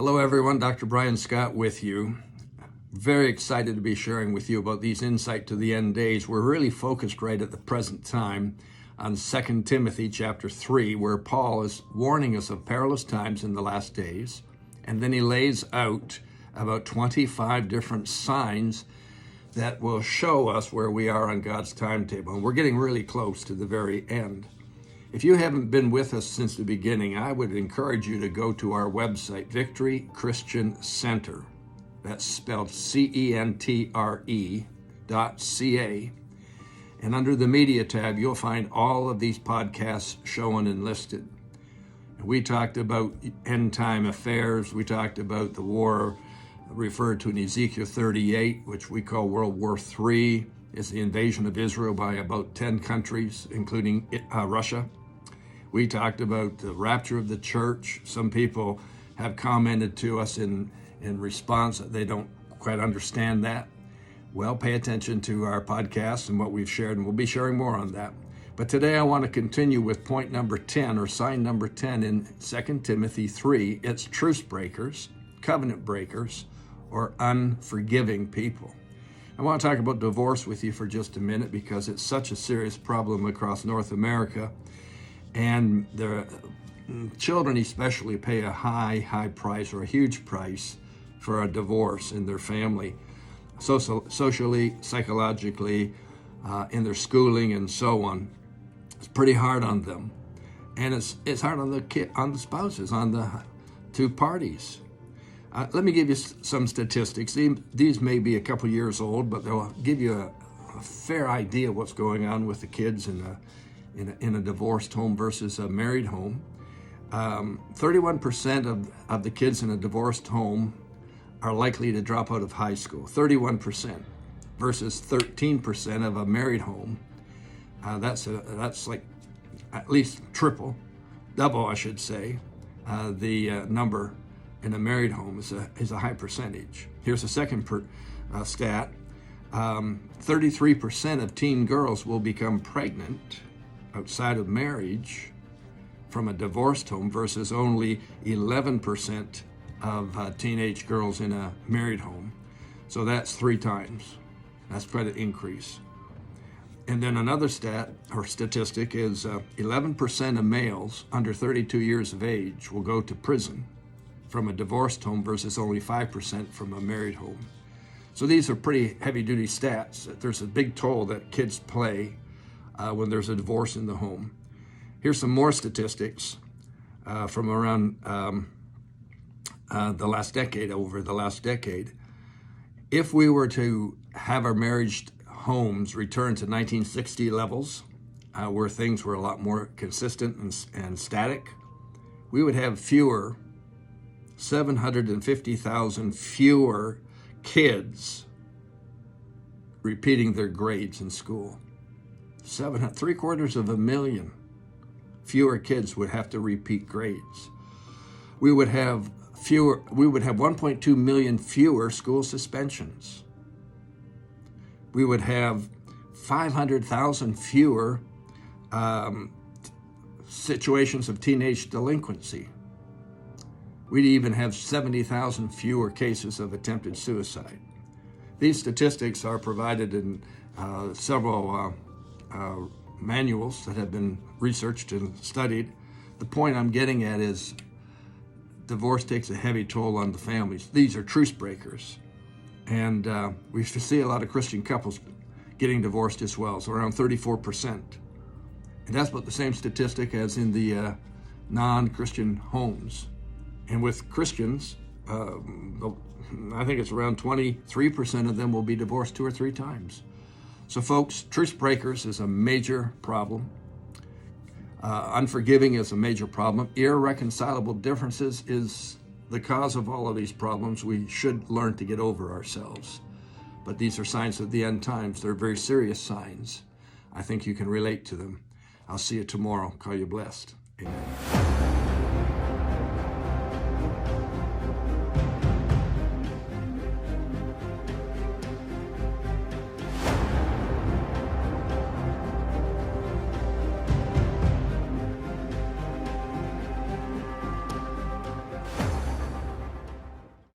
Hello everyone, Dr. Brian Scott with you. Very excited to be sharing with you about these insight to the end days. We're really focused right at the present time on 2 Timothy chapter 3, where Paul is warning us of perilous times in the last days. And then he lays out about 25 different signs that will show us where we are on God's timetable. And we're getting really close to the very end. If you haven't been with us since the beginning, I would encourage you to go to our website, Victory Christian Center. That's spelled CENTRE.ca. And under the media tab, you'll find all of these podcasts shown and listed. We talked about end time affairs. We talked about the war referred to in Ezekiel 38, which we call World War III. It's the invasion of Israel by about 10 countries, including Russia. We talked about the rapture of the church. Some people have commented to us in response that they don't quite understand that. Well, pay attention to our podcast and what we've shared, and we'll be sharing more on that. But today I want to continue with point number 10, or sign number 10 in 2 Timothy 3. It's trucebreakers, covenant breakers, or unforgiving people. I want to talk about divorce with you for just a minute because it's such a serious problem across North America. And the children especially pay a high price, or a huge price, for a divorce in their family, socially, psychologically, in their schooling, and so on. It's pretty hard on them, and it's hard on the spouses, on the two parties. Let me give you some statistics. These may be a couple years old, but they'll give you a fair idea of what's going on with the kids in a divorced home versus a married home. 31% of the kids in a divorced home are likely to drop out of high school. 31% versus 13% of a married home. That's like at least double, I should say. The number in a married home is a high percentage. Here's a second stat. 33% of teen girls will become pregnant outside of marriage from a divorced home versus only 11% of teenage girls in a married home. So that's 3 times. That's quite an increase. And then another statistic is 11% of males under 32 years of age will go to prison from a divorced home versus only 5% from a married home. So these are pretty heavy-duty stats. There's a big toll that kids play when there's a divorce in the home. Here's some more statistics from around the last decade. If we were to have our marriage homes return to 1960 levels, where things were a lot more consistent and static, we would have 750,000 fewer kids repeating their grades in school. 750,000 fewer kids would have to repeat grades. We would have 1.2 million fewer school suspensions. We would have 500,000 fewer situations of teenage delinquency. We'd even have 70,000 fewer cases of attempted suicide. These statistics are provided in several manuals that have been researched and studied. The point I'm getting at is divorce takes a heavy toll on the families. These are trucebreakers. And we see a lot of Christian couples getting divorced as well, so around 34%. And that's about the same statistic as in the non-Christian homes. And with Christians, I think it's around 23% of them will be divorced 2 or 3 times. So folks, trucebreakers is a major problem. Unforgiving is a major problem. Irreconcilable differences is the cause of all of these problems. We should learn to get over ourselves. But these are signs of the end times. They're very serious signs. I think you can relate to them. I'll see you tomorrow. Call you blessed. Amen.